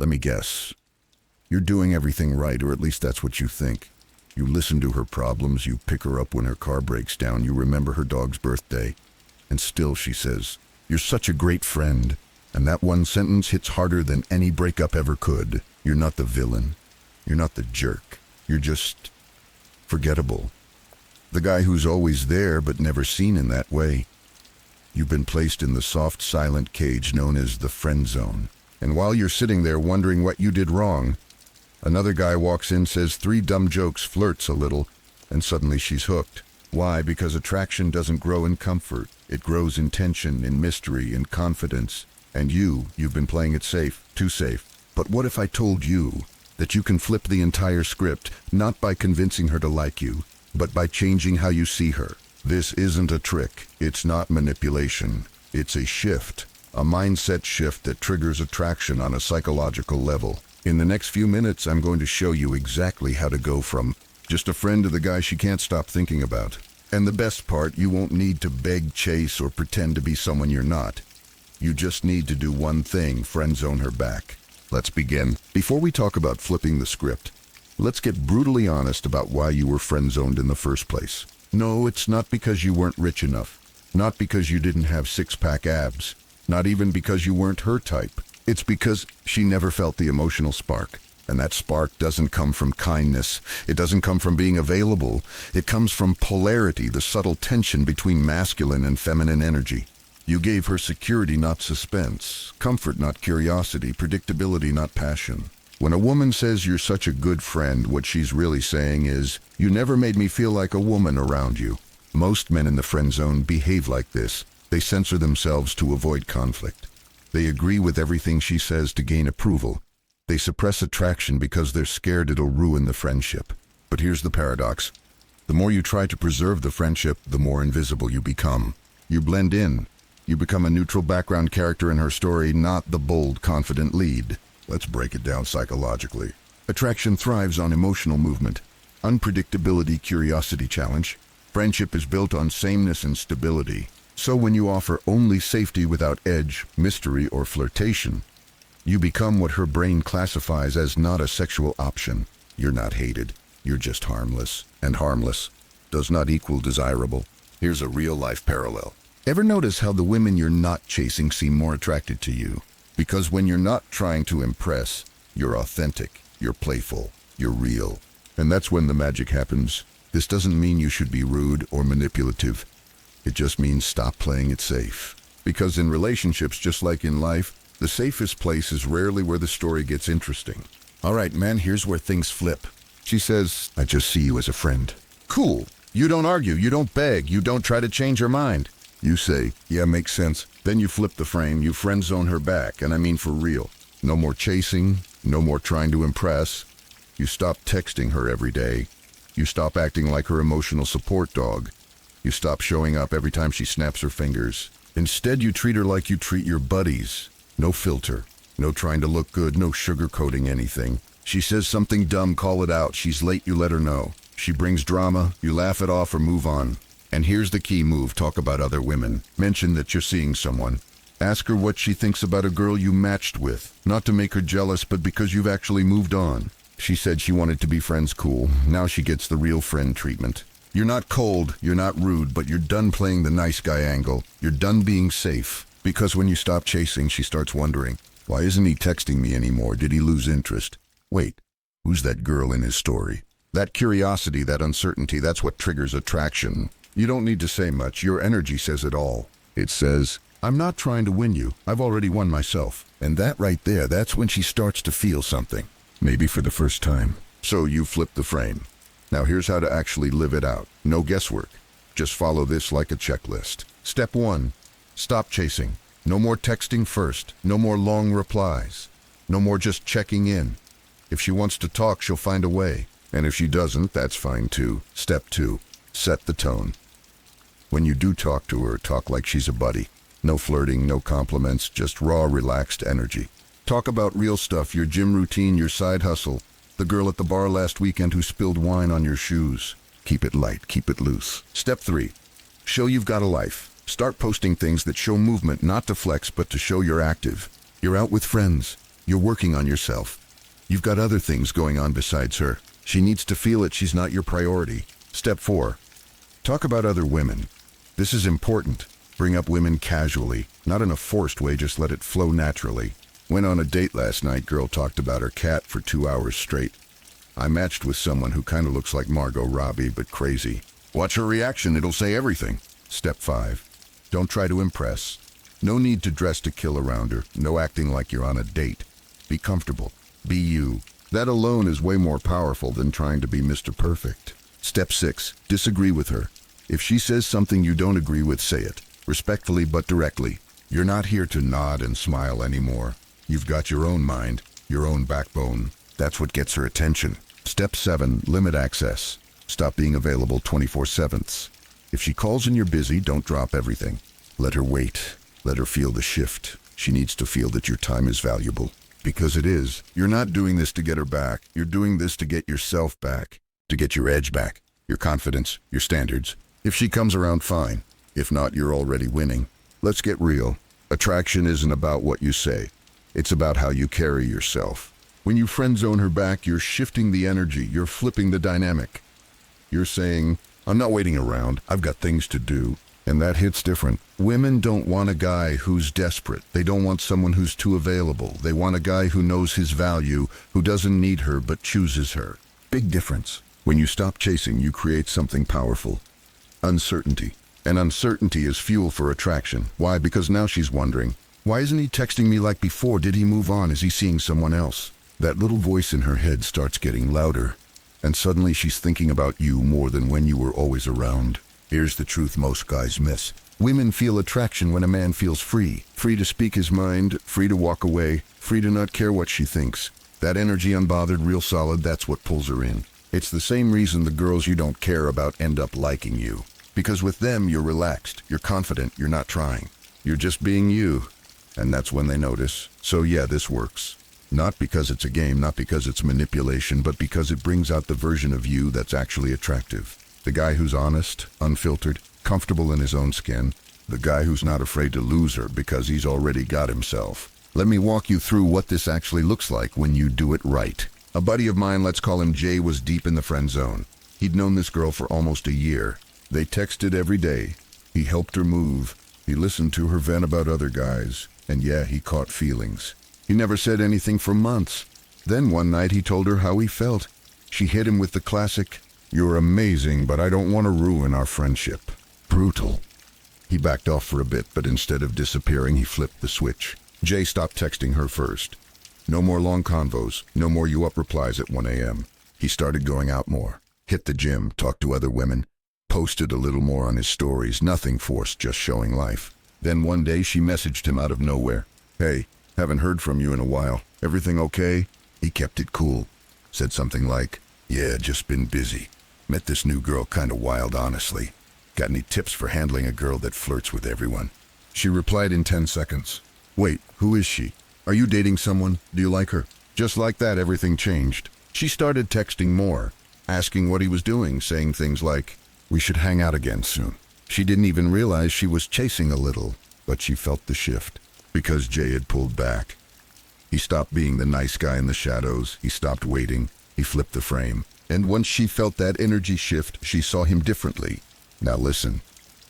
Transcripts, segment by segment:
Let me guess. You're doing everything right, or at least that's what you think. You listen to her problems, you pick her up when her car breaks down, you remember her dog's birthday. And still she says, "You're such a great friend." And that one sentence hits harder than any breakup ever could. You're not the villain. You're not the jerk. You're just forgettable. The guy who's always there but never seen in that way. You've been placed in the soft, silent cage known as the friend zone. And while you're sitting there wondering what you did wrong, another guy walks in, says 3 dumb jokes, flirts a little, and suddenly she's hooked. Why? Because attraction doesn't grow in comfort. It grows in tension, in mystery, in confidence. And you've been playing it safe, too safe. But what if I told you that you can flip the entire script, not by convincing her to like you, but by changing how you see her? This isn't a trick. It's not manipulation. It's a shift, a mindset shift that triggers attraction on a psychological level. In the next few minutes, I'm going to show you exactly how to go from just a friend to the guy she can't stop thinking about. And the best part, you won't need to beg, chase, or pretend to be someone you're not. You just need to do one thing: friend zone her back. Let's begin. Before we talk about flipping the script, let's get brutally honest about why you were friend zoned in the first place. No, it's not because you weren't rich enough. Not because you didn't have 6-pack abs. Not even because you weren't her type. It's because she never felt the emotional spark. And that spark doesn't come from kindness. It doesn't come from being available. It comes from polarity, the subtle tension between masculine and feminine energy. You gave her security, not suspense. Comfort, not curiosity. Predictability, not passion. When a woman says you're such a good friend, what she's really saying is, you never made me feel like a woman around you. Most men in the friend zone behave like this. They censor themselves to avoid conflict. They agree with everything she says to gain approval. They suppress attraction because they're scared it'll ruin the friendship. But here's the paradox. The more you try to preserve the friendship, the more invisible you become. You blend in. You become a neutral background character in her story, not the bold, confident lead. Let's break it down psychologically. Attraction thrives on emotional movement, unpredictability, curiosity, challenge. Friendship is built on sameness and stability. So when you offer only safety without edge, mystery, or flirtation, you become what her brain classifies as not a sexual option. You're not hated. You're just harmless. And harmless does not equal desirable. Here's a real-life parallel. Ever notice how the women you're not chasing seem more attracted to you? Because when you're not trying to impress, you're authentic, you're playful, you're real. And that's when the magic happens. This doesn't mean you should be rude or manipulative. It just means stop playing it safe. Because in relationships, just like in life, the safest place is rarely where the story gets interesting. All right, man, here's where things flip. She says, "I just see you as a friend." Cool. You don't argue, you don't beg, you don't try to change her mind. You say, "Yeah, makes sense." Then you flip the frame, you friend zone her back, and I mean for real. No more chasing, no more trying to impress. You stop texting her every day. You stop acting like her emotional support dog. You stop showing up every time she snaps her fingers. Instead, you treat her like you treat your buddies. No filter, no trying to look good, no sugarcoating anything. She says something dumb, call it out. She's late, you let her know. She brings drama, you laugh it off or move on. And here's the key move: talk about other women. Mention that you're seeing someone. Ask her what she thinks about a girl you matched with. Not to make her jealous, but because you've actually moved on. She said she wanted to be friends cool. Now she gets the real friend treatment. You're not cold, you're not rude, but you're done playing the nice guy angle. You're done being safe. Because when you stop chasing, she starts wondering, why isn't he texting me anymore? Did he lose interest? Wait, who's that girl in his story? That curiosity, that uncertainty, that's what triggers attraction. You don't need to say much. Your energy says it all. It says, "I'm not trying to win you. I've already won myself." And that right there, that's when she starts to feel something. Maybe for the first time. So you flip the frame. Now here's how to actually live it out. No guesswork. Just follow this like a checklist. Step 1. Stop chasing. No more texting first. No more long replies. No more just checking in. If she wants to talk, she'll find a way. And if she doesn't, that's fine too. Step 2. Set the tone. When you do talk to her, talk like she's a buddy. No flirting, no compliments, just raw, relaxed energy. Talk about real stuff, your gym routine, your side hustle, the girl at the bar last weekend who spilled wine on your shoes. Keep it light, keep it loose. Step 3. Show you've got a life. Start posting things that show movement, not to flex, but to show you're active. You're out with friends. You're working on yourself. You've got other things going on besides her. She needs to feel it she's not your priority. Step 4. Talk about other women. This is important. Bring up women casually, not in a forced way, just let it flow naturally. Went on a date last night, girl talked about her cat for 2 hours straight. I matched with someone who kind of looks like Margot Robbie, but crazy. Watch her reaction, it'll say everything. Step 5. Don't try to impress. No need to dress to kill around her, no acting like you're on a date. Be comfortable. Be you. That alone is way more powerful than trying to be Mr. Perfect. Step 6. Disagree with her. If she says something you don't agree with, say it. Respectfully but directly. You're not here to nod and smile anymore. You've got your own mind, your own backbone. That's what gets her attention. Step 7. Limit access. Stop being available 24/7. If she calls and you're busy, don't drop everything. Let her wait. Let her feel the shift. She needs to feel that your time is valuable. Because it is. You're not doing this to get her back. You're doing this to get yourself back. To get your edge back. Your confidence. Your standards. If she comes around, fine. If not, you're already winning. Let's get real. Attraction isn't about what you say. It's about how you carry yourself. When you friend zone her back, you're shifting the energy. You're flipping the dynamic. You're saying, I'm not waiting around. I've got things to do. And that hits different. Women don't want a guy who's desperate. They don't want someone who's too available. They want a guy who knows his value, who doesn't need her but chooses her. Big difference. When you stop chasing, you create something powerful. Uncertainty. And uncertainty is fuel for attraction. Why? Because now she's wondering, why isn't he texting me like before? Did he move on? Is he seeing someone else? That little voice in her head starts getting louder. And suddenly she's thinking about you more than when you were always around. Here's the truth most guys miss. Women feel attraction when a man feels free. Free to speak his mind, free to walk away, free to not care what she thinks. That energy, unbothered, real solid, that's what pulls her in. It's the same reason the girls you don't care about end up liking you. Because with them, you're relaxed, you're confident, you're not trying. You're just being you. And that's when they notice. So yeah, this works. Not because it's a game, not because it's manipulation, but because it brings out the version of you that's actually attractive. The guy who's honest, unfiltered, comfortable in his own skin. The guy who's not afraid to lose her because he's already got himself. Let me walk you through what this actually looks like when you do it right. A buddy of mine, let's call him Jay, was deep in the friend zone. He'd known this girl for almost a year. They texted every day. He helped her move. He listened to her vent about other guys. And yeah, he caught feelings. He never said anything for months. Then one night he told her how he felt. She hit him with the classic, "You're amazing, but I don't want to ruin our friendship." Brutal. He backed off for a bit, but instead of disappearing, he flipped the switch. Jay stopped texting her first. No more long convos, no more you up replies at 1 a.m. He started going out more, hit the gym, talked to other women, posted a little more on his stories, nothing forced, just showing life. Then one day she messaged him out of nowhere. "Hey, haven't heard from you in a while. Everything okay?" He kept it cool. Said something like, "Yeah, just been busy. Met this new girl, kinda wild, honestly. Got any tips for handling a girl that flirts with everyone?" She replied in 10 seconds. "Wait, who is she? Are you dating someone? Do you like her?" Just like that, everything changed. She started texting more, asking what he was doing, saying things like, "We should hang out again soon." She didn't even realize she was chasing a little, but she felt the shift, because Jay had pulled back. He stopped being the nice guy in the shadows. He stopped waiting. He flipped the frame. And once she felt that energy shift, she saw him differently. Now listen,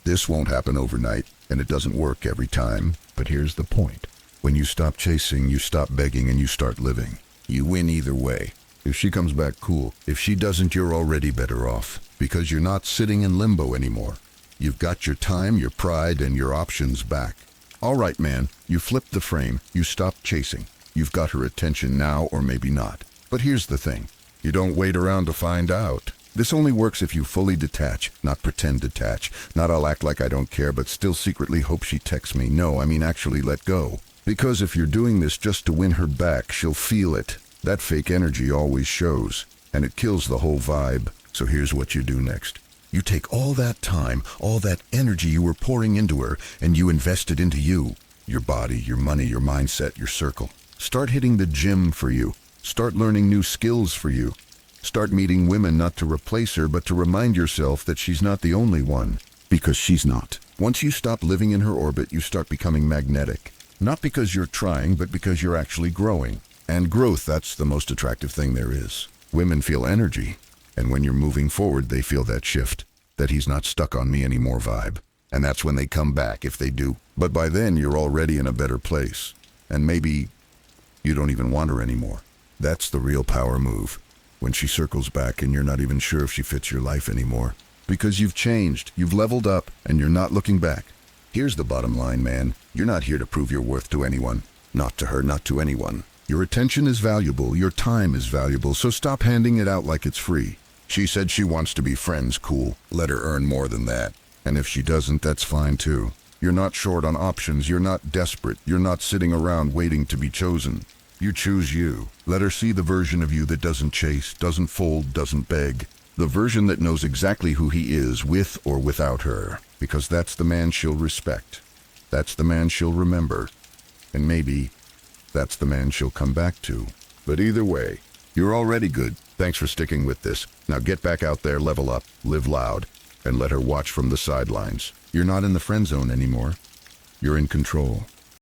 this won't happen overnight, and it doesn't work every time. But here's the point. When you stop chasing, you stop begging, and you start living. You win either way. If she comes back, cool. If she doesn't, you're already better off, because you're not sitting in limbo anymore. You've got your time, your pride, and your options back. All right, man, you flipped the frame. You stopped chasing. You've got her attention now, or maybe not. But here's the thing. You don't wait around to find out. This only works if you fully detach, not pretend detach. Not I'll act like I don't care, but still secretly hope she texts me. No, I mean actually let go. Because if you're doing this just to win her back, she'll feel it. That fake energy always shows, and it kills the whole vibe. So here's what you do next. You take all that time, all that energy you were pouring into her, and you invest it into you. Your body, your money, your mindset, your circle. Start hitting the gym for you. Start learning new skills for you. Start meeting women not to replace her, but to remind yourself that she's not the only one. Because she's not. Once you stop living in her orbit, you start becoming magnetic. Not because you're trying, but because you're actually growing. And growth, that's the most attractive thing there is. Women feel energy, and when you're moving forward, they feel that shift, that he's not stuck on me anymore vibe. And that's when they come back, if they do. But by then, you're already in a better place. And maybe you don't even want her anymore. That's the real power move. When she circles back and you're not even sure if she fits your life anymore. Because you've changed, you've leveled up, and you're not looking back. Here's the bottom line, man. You're not here to prove your worth to anyone. Not to her, not to anyone. Your attention is valuable, your time is valuable, so stop handing it out like it's free. She said she wants to be friends, cool. Let her earn more than that. And if she doesn't, that's fine too. You're not short on options, you're not desperate, you're not sitting around waiting to be chosen. You choose you. Let her see the version of you that doesn't chase, doesn't fold, doesn't beg. The version that knows exactly who he is, with or without her. Because that's the man she'll respect. That's the man she'll remember. And maybe that's the man she'll come back to. But either way, you're already good. Thanks for sticking with this. Now get back out there, level up, live loud, and let her watch from the sidelines. You're not in the friend zone anymore. You're in control.